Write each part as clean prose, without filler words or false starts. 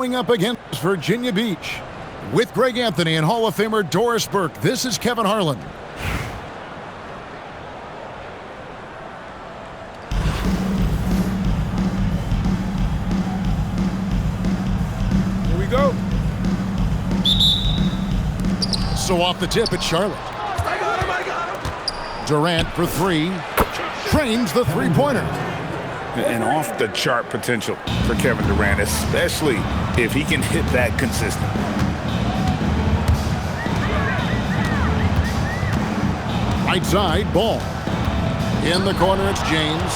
going up against Virginia Beach. With Greg Anthony and Hall of Famer Doris Burke, this is Kevin Harlan. Here we go. So off the tip, it's Charlotte. Durant for three. Trains the three-pointer. And off the chart potential for Kevin Durant, especially if he can hit that consistent. Right side, Ball. In the corner, it's James.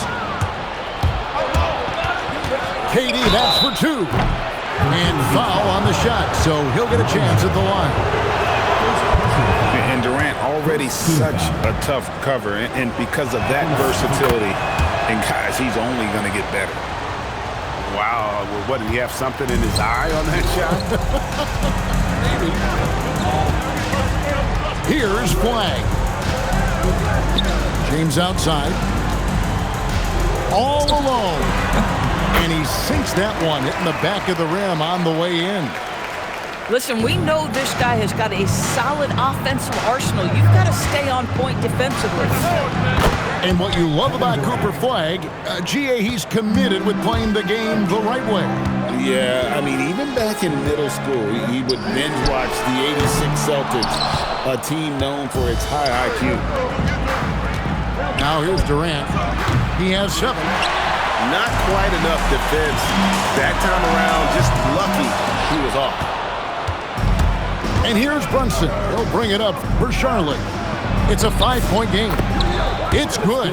KD, that's for two. And foul on the shot, so he'll get a chance at the line. And Durant already such a tough cover, and because of that versatility, and guys, he's only going to get better. Wow, well, what, did he have something in his eye on that shot? Here's Flag. James outside. All alone. And he sinks that one, hitting the back of the rim on the way in. Listen, we know this guy has got a solid offensive arsenal. You've got to stay on point defensively. And what you love about Cooper Flag, GA, he's committed with playing the game the right way. Yeah, I mean, even back in middle school, he would binge watch the '86 Celtics, a team known for its high IQ. Now here's Durant. He has 7. Not quite enough defense that time around. Just lucky he was off. And here's Brunson. He'll bring it up for Charlotte. It's a 5-point game. It's good.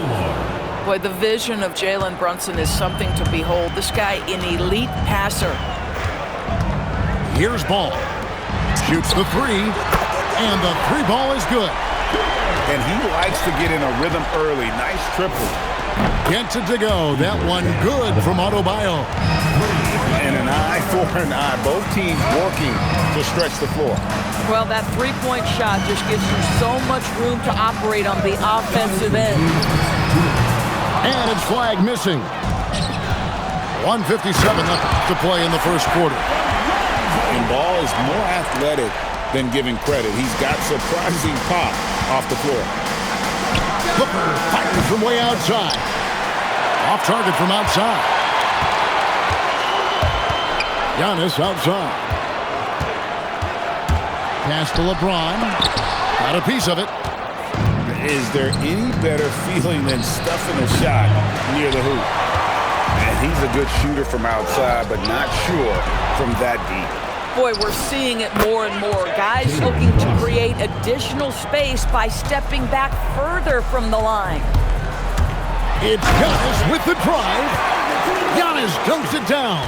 Boy, the vision of Jalen Brunson is something to behold. This guy, an elite passer. Here's Ball. Shoots the three. And the three ball is good. And he likes to get in a rhythm early. Nice triple. Gets it to go. That one good from Adebayo. And an eye for an eye. Both teams working to stretch the floor. Well, that three-point shot just gives you so much room to operate on the offensive end. And it's Flag missing. 1:57 left to play in the first quarter. And Ball is more athletic than giving credit. He's got surprising pop off the floor. Hooker fires from way outside. Off target from outside. Giannis outside. Pass to LeBron. Got a piece of it. Is there any better feeling than stuffing a shot near the hoop? And he's a good shooter from outside, but not sure from that deep. Boy, we're seeing it more and more. Guys looking to create additional space by stepping back further from the line. It's Giannis with the drive. Giannis dunks it down.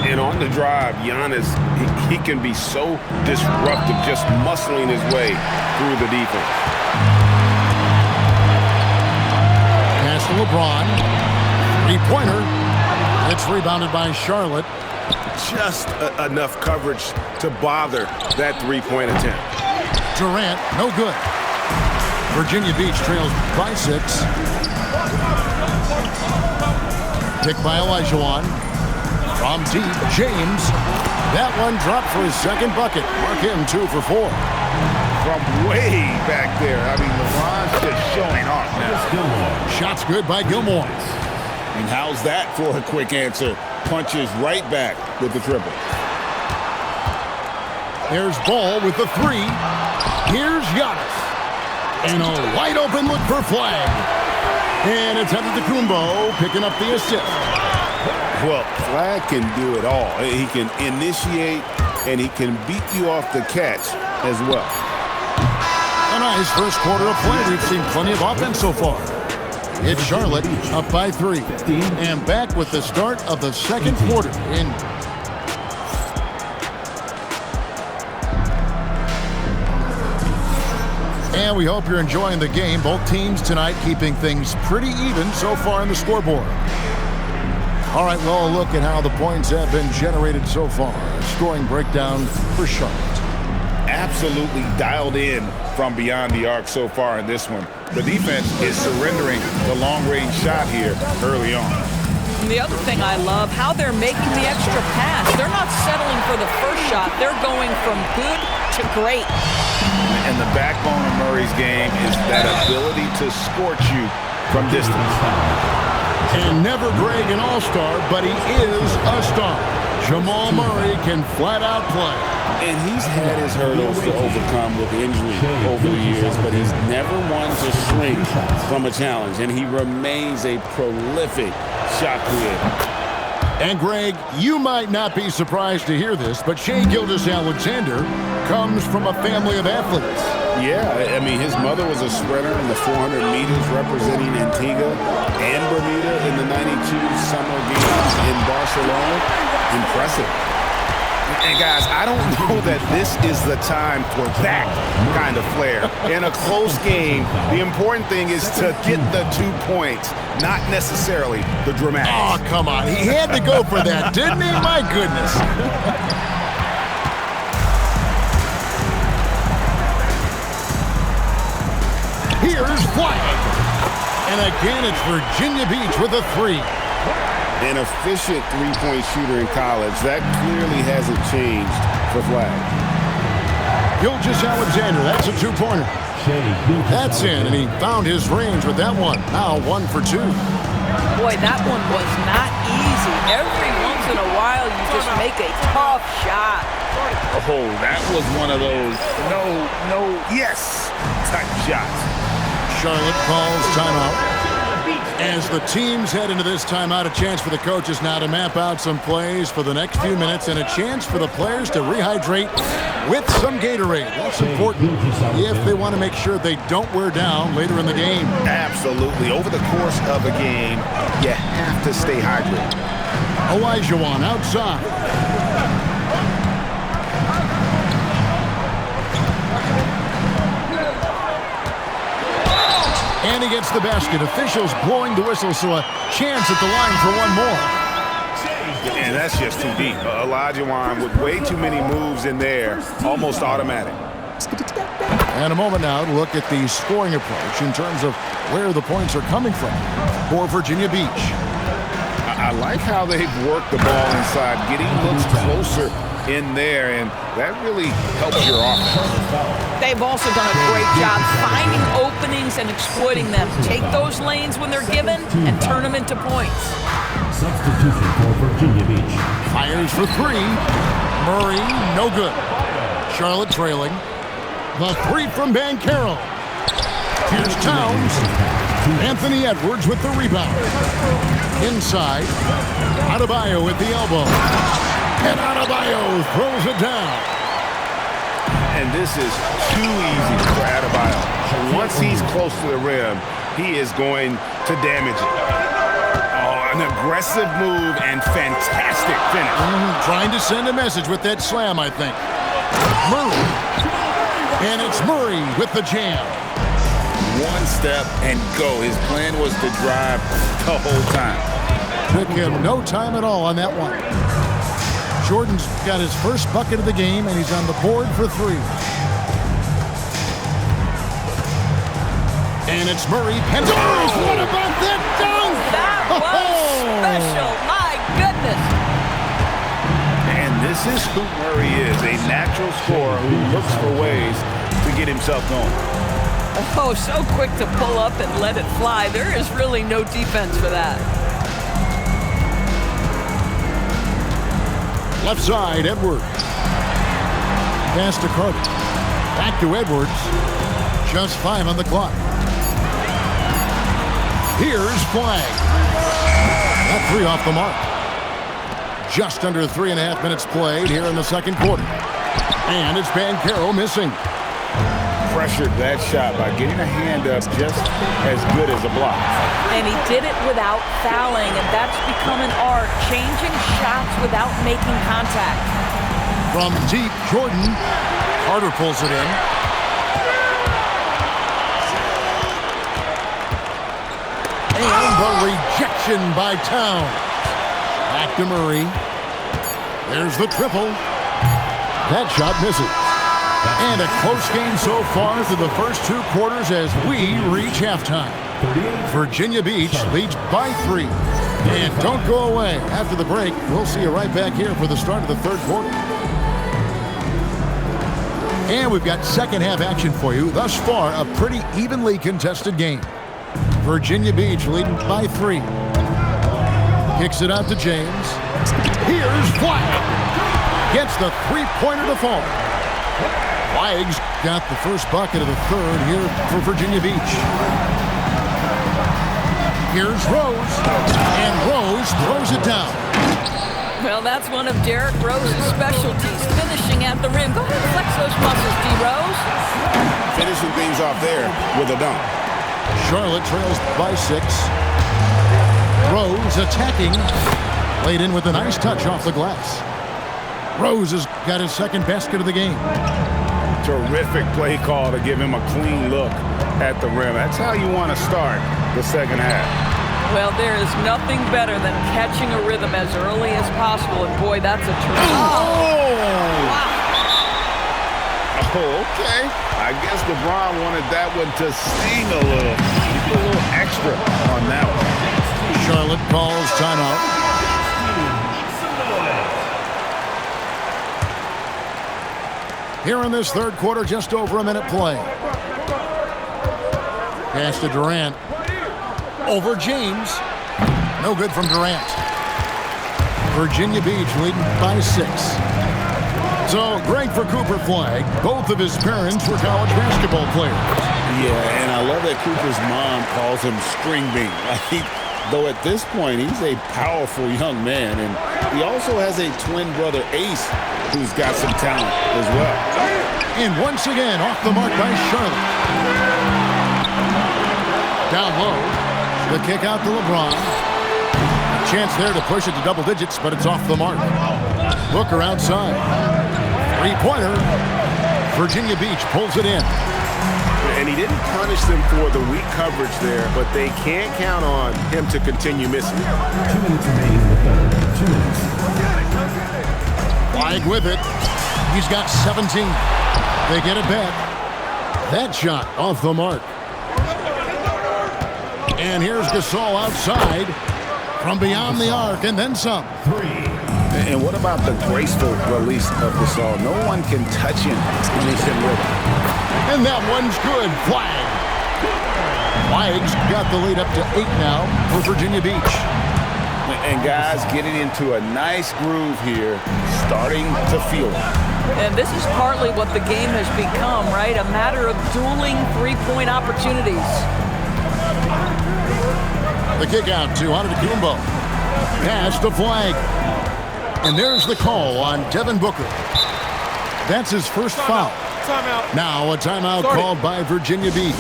And on the drive, Giannis, he can be so disruptive, just muscling his way through the defense. Pass to LeBron. Three-pointer. It's rebounded by Charlotte. Just enough coverage to bother that three-point attempt. Durant, no good. Virginia Beach trails by 6. Picked by Olajuwon. From deep, James. That one dropped for his second bucket. Mark him 2 for 4. From way back there. I mean, LeBron's just showing off now. Shots good by Gilmore. And how's that for a quick answer? Punches right back with the triple. There's Ball with the 3. Here's Giannis. And a wide open look for Flag. And it's Antetokounmpo picking up the assist. Well, Flag can do it all. He can initiate, and he can beat you off the catch as well. A nice first quarter of play. We've seen plenty of offense so far. It's Charlotte up by 3. And back with the start of the second quarter. And we hope you're enjoying the game. Both teams tonight keeping things pretty even so far in the scoreboard. All right, well, a look at how the points have been generated so far. Scoring breakdown for Charlotte. Absolutely dialed in from beyond the arc so far in this one. The defense is surrendering the long-range shot here early on. And the other thing I love, how they're making the extra pass. They're shot. They're going from good to great. And the backbone of Murray's game is that ability to scorch you from distance. And never Greg an all-star, but he is a star. Jamal Murray can flat out play. And he's had his hurdles to overcome with injury over the years, but he's never one to shrink from a challenge. And he remains a prolific shot creator. And Greg, you might not be surprised to hear this, but Shai Gilgeous-Alexander comes from a family of athletes. Yeah, I mean, his mother was a sprinter in the 400 meters representing Antigua and Bermuda in the 92 Summer Games in Barcelona. Impressive. And guys, I don't know that this is the time for that kind of flair. In a close game, the important thing is to get the 2 points, not necessarily the dramatics. Oh, come on. He had to go for that, didn't he? My goodness. Here's Flag. And again, it's Virginia Beach with a 3. An efficient three-point shooter in college. That clearly hasn't changed for Flag. Gilgeous-Alexander, that's a 2-pointer. That's in, and he found his range with that one. Now 1 for 2. Boy, that one was not easy. Every once in a while, you just make a tough shot. Oh, that was one of those no, yes type shots. Charlotte calls timeout. As the teams head into this timeout, a chance for the coaches now to map out some plays for the next few minutes and a chance for the players to rehydrate with some Gatorade. That's important if they want to make sure they don't wear down later in the game. Absolutely. Over the course of a game, you have to stay hydrated. Olajuwon outside. And he gets the basket. Officials blowing the whistle, so a chance at the line for one more. And that's just too deep. Olajuwon with way too many moves in there, almost automatic. And a moment now to look at the scoring approach in terms of where the points are coming from for Virginia Beach. I like how they've worked the ball inside, getting looks closer in there, and that really helps your offense. They've also done a great job finding openings and exploiting them. Take those lanes when they're given and turn them into points. Substitution for Virginia Beach. Fires for 3. Murray, no good. Charlotte trailing. The 3 from Banchero. Here's Towns. Anthony Edwards with the rebound. Inside. Adebayo with the elbow. And Adebayo throws it down. And this is too easy for Adebayo. Once he's close to the rim, he is going to damage it. Oh, an aggressive move and fantastic finish. Trying to send a message with that slam, I think. Murray. And it's Murray with the jam. One step and go. His plan was to drive the whole time. Took him no time at all on that one. Jordan's got his first bucket of the game, and he's on the board for 3. And it's Murray. Pendarus, what about that dunk? That was special. My goodness. And this is who Murray is, a natural scorer who looks for ways to get himself going. Oh, so quick to pull up and let it fly. There is really no defense for that. Left side, Edwards. Pass to Carter. Back to Edwards. Just 5 on the clock. Here's Flag. That 3 off the mark. Just under 3.5 minutes played here in the second quarter. And it's Banchero missing. Pressured that shot by getting a hand up just as good as a block. And he did it without fouling, and that's become an art, changing shots without making contact. From deep, Jordan. Carter pulls it in. And the rejection by Towns. Back to Murray. There's the triple. That shot misses. And a close game so far through the first 2 quarters as we reach halftime. Virginia Beach leads by 3. And don't go away. After the break, we'll see you right back here for the start of the third quarter. And we've got second half action for you. Thus far, a pretty evenly contested game. Virginia Beach leading by 3. Kicks it out to James. Here's Flagg. Gets the three-pointer to fall. Flagg's got the first bucket of the third here for Virginia Beach. Here's Rose. And Rose throws it down. Well, that's one of Derrick Rose's specialties, finishing at the rim. Go ahead and flex those muscles, D. Rose. Finishing things off there with a dunk. Charlotte trails by 6. Rose attacking. Laid in with a nice touch off the glass. Rose has got his second basket of the game. Terrific play call to give him a clean look at the rim. That's how you want to start the second half. Well, there is nothing better than catching a rhythm as early as possible, and boy, that's a terrific. Wow. Oh, okay. I guess LeBron wanted that one to sting a little. Keep a little extra on that one. Charlotte calls timeout. Here in this third quarter, just over a minute play. Pass to Durant. Over James. No good from Durant. Virginia Beach leading by 6. So great for Cooper Flagg. Both of his parents were college basketball players. Yeah, and I love that Cooper's mom calls him String Bean. Though at this point, he's a powerful young man. And he also has a twin brother, Ace, who's got some talent as well. And once again, off the mark by Charlotte. Down low. The kick out to LeBron. Chance there to push it to double digits, but it's off the mark. Booker outside. Three-pointer. Virginia Beach pulls it in. And he didn't punish them for the weak coverage there, but they can't count on him to continue missing. 2 minutes remaining in the third. 2 minutes. Flagg with it. He's got 17. They get it back. That shot off the mark. And here's Gasol outside from beyond the arc, and then some. 3. And what about the graceful release of Gasol? No one can touch him when he's in rhythm. And that one's good. Flagg. Flagg's got the lead up to 8 now for Virginia Beach. And guys getting into a nice groove here, starting to feel it. And this is partly what the game has become, right? A matter of dueling three-point opportunities. The kick out to Antetokounmpo. Pass to Flagg. And there's the call on Devin Booker. That's his first foul. Timeout. Now a timeout called by Virginia Beach.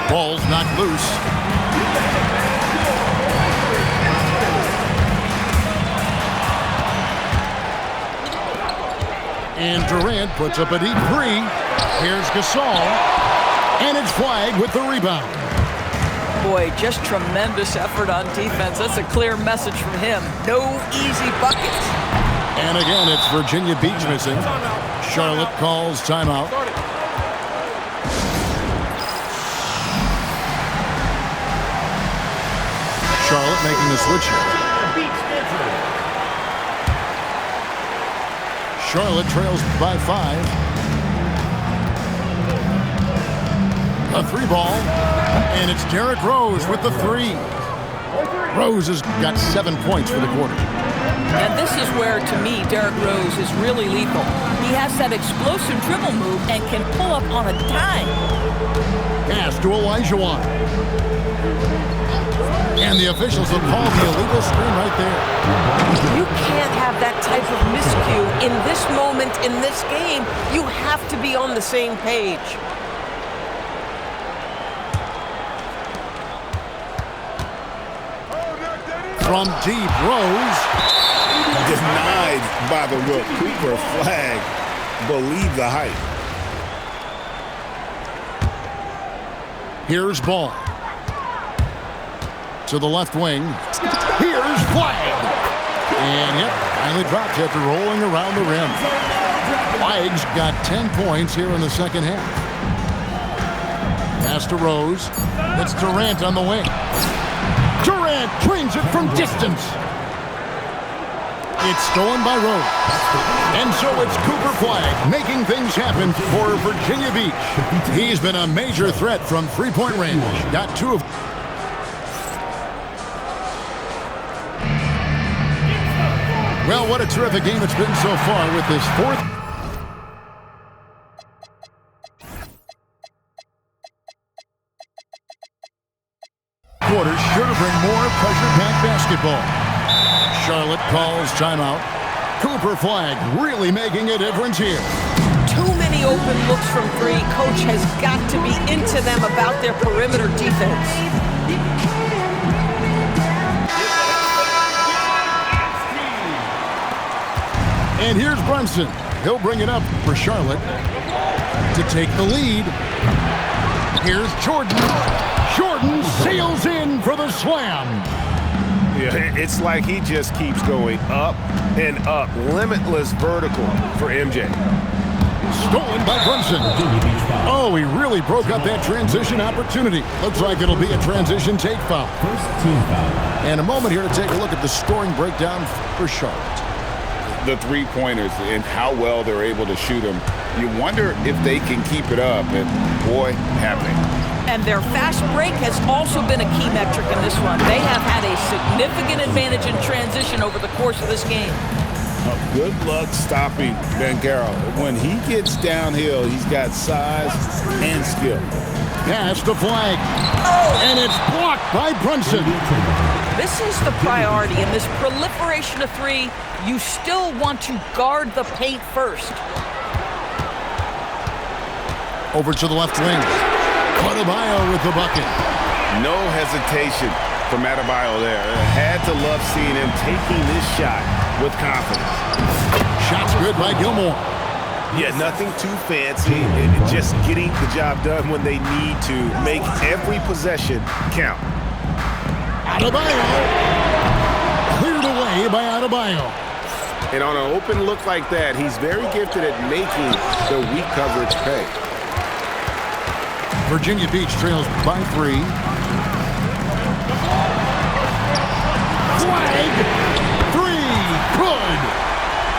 Ball's knocked loose. And Durant puts up a deep 3. Here's Gasol. And it's Flagg with the rebound. Boy, just tremendous effort on defense. That's a clear message from him. No easy buckets. And again, it's Virginia Beach missing. Charlotte calls timeout. Charlotte making the switch. Charlotte trails by 5. A 3-ball. And it's Derrick Rose with the 3. Rose has got 7 points for the quarter. And this is where, to me, Derrick Rose is really lethal. He has that explosive dribble move and can pull up on a dime. Pass to Olajuwon. And the officials have called the illegal screen right there. You can't have that type of miscue in this moment, in this game. You have to be on the same page. From deep, Rose. Denied by the look. Cooper Flagg believe the hype. Here's Ball. To the left wing. Here's Flagg. And yep, finally dropped after rolling around the rim. Flagg's got 10 points here in the second half. Pass to Rose. It's Durant on the wing. Durant trains it from distance. It's stolen by Rose. And so it's Cooper Flagg making things happen for Virginia Beach. He's been a major threat from three-point range. Got 2 of... Well, what a terrific game it's been so far with this fourth... quarter sure to bring more pressure-packed basketball. Charlotte calls timeout. Cooper Flagg really making a difference here. Too many open looks from 3. Coach has got to be into them about their perimeter defense. And here's Brunson. He'll bring it up for Charlotte to take the lead. Here's Jordan. Jordan sails in for the slam. Yeah, it's like he just keeps going up and up. Limitless vertical for MJ. Stolen by Brunson. Oh, he really broke up that transition opportunity. Looks like it'll be a transition take foul. First team foul. And a moment here to take a look at the scoring breakdown for Charlotte. The three-pointers and how well they're able to shoot them. You wonder if they can keep it up, and boy, have they. And their fast break has also been a key metric in this one. They have had a significant advantage in transition over the course of this game. Good luck stopping Banchero. When he gets downhill, he's got size and skill. Pass to Flagg. And it's blocked by Brunson. This is the priority. In this proliferation of 3, you still want to guard the paint first. Over to the left wing. Adebayo with the bucket. No hesitation from Adebayo there. Had to love seeing him taking this shot with confidence. Shot's good by Gilmore. Yeah, nothing too fancy. Just getting the job done when they need to. Make every possession count. Adebayo. Cleared away by Adebayo. And on an open look like that, he's very gifted at making the weak coverage pay. Virginia Beach trails by 3. Flagg. 3. Good.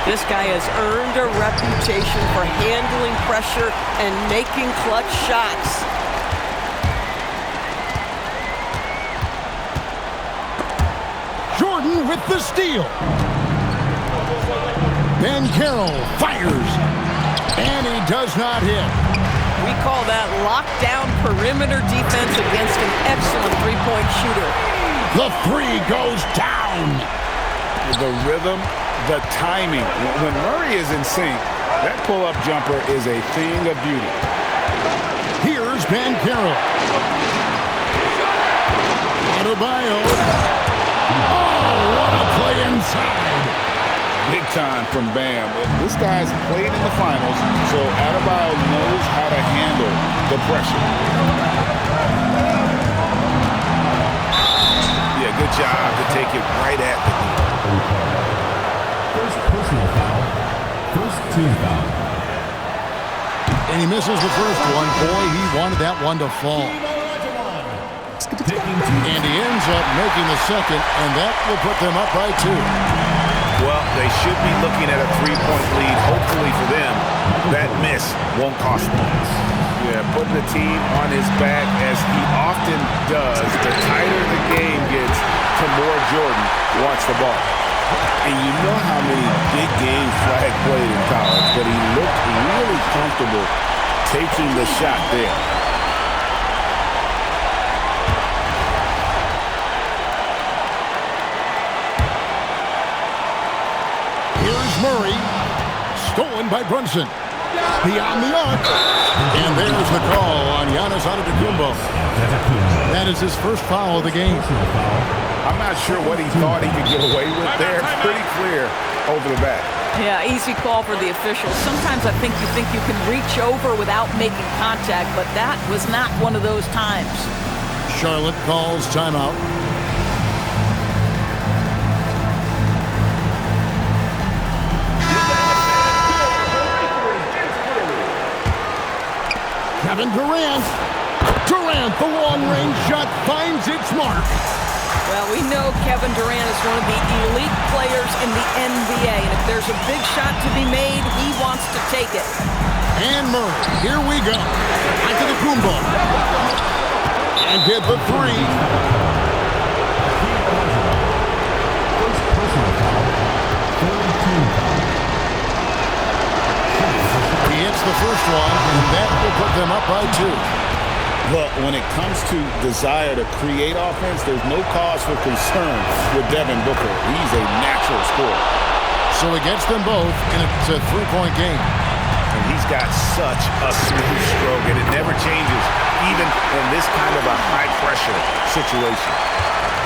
This guy has earned a reputation for handling pressure and making clutch shots. Jordan with the steal. Banchero fires. And he does not hit. We call that lockdown perimeter defense against an excellent three-point shooter. The 3 goes down. The rhythm, the timing. When Murray is in sync, that pull-up jumper is a thing of beauty. Here's Banchero. Adebayo. Oh, what a play inside. Big time from Bam. This guy's played in the finals, so Adebayo knows how to handle the pressure. Yeah, good job to take it right at the knee. First personal foul. First team foul. And he misses the first one. Boy, he wanted that one to fall. And he ends up making the second, and that will put them up by 2. Well, they should be looking at a three-point lead, hopefully for them. That miss won't cost them. Yeah, putting the team on his back, as he often does. The tighter the game gets, the more Jordan wants the ball. And you know how many big games Flagg played in college, but he looked really comfortable taking the shot there. Here's Murray. Stolen by Brunson. Beyond the arc. And there's the call on Giannis Antetokounmpo. That is his first foul of the game. I'm not sure what he thought he could get away with there. Pretty clear over the back. Yeah, easy call for the officials. Sometimes I think you can reach over without making contact, but that was not one of those times. Charlotte calls timeout. Kevin Durant. Durant, the long-range shot finds its mark. Well, we know Kevin Durant is one of the elite players in the NBA, and if there's a big shot to be made, he wants to take it. And Murray, here we go. Antetokounmpo. And get the three. First personal foul. Third team foul. He hits the first one, and that will put them up by 2. Look, when it comes to desire to create offense, there's no cause for concern with Devin Booker. He's a natural scorer. So he gets them both, and it's a 3-point game. And he's got such a smooth stroke, and it never changes, even in this kind of a high-pressure situation.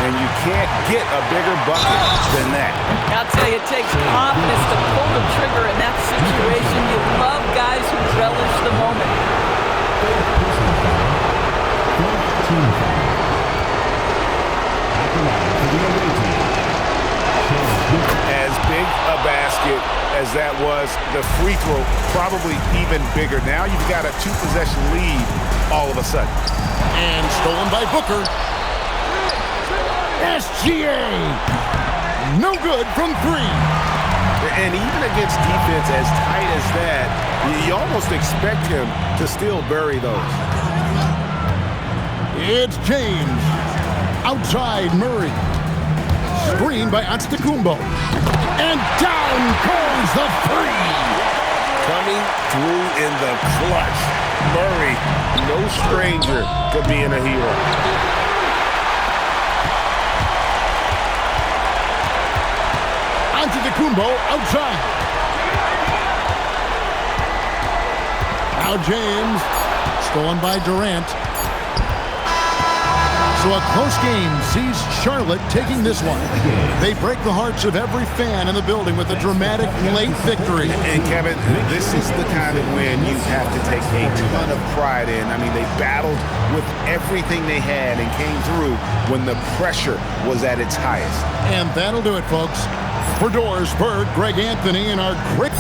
And you can't get a bigger bucket than that. I'll tell you, it takes confidence to pull the trigger in that situation. You love guys who relish the moment. Third personal foul. Fourth team foul. At the line for the away team. As big a basket as that was, the free throw probably even bigger. Now you've got a 2-possession lead all of a sudden. And stolen by Booker. SGA. No good from 3. And even against defense as tight as that, you almost expect him to still bury those. It's James. Outside Murray. Screen by Antetokounmpo. And down goes the 3. Coming through in the clutch. Murray, no stranger to being a hero. Antetokounmpo outside. Now James. Stolen by Durant. So a close game sees Charlotte taking this one. They break the hearts of every fan in the building with a dramatic late victory. And Kevin, this is the kind of win you have to take a ton of pride in. I mean, they battled with everything they had and came through when the pressure was at its highest. And that'll do it, folks. For Doris Berg, Greg Anthony, and our great...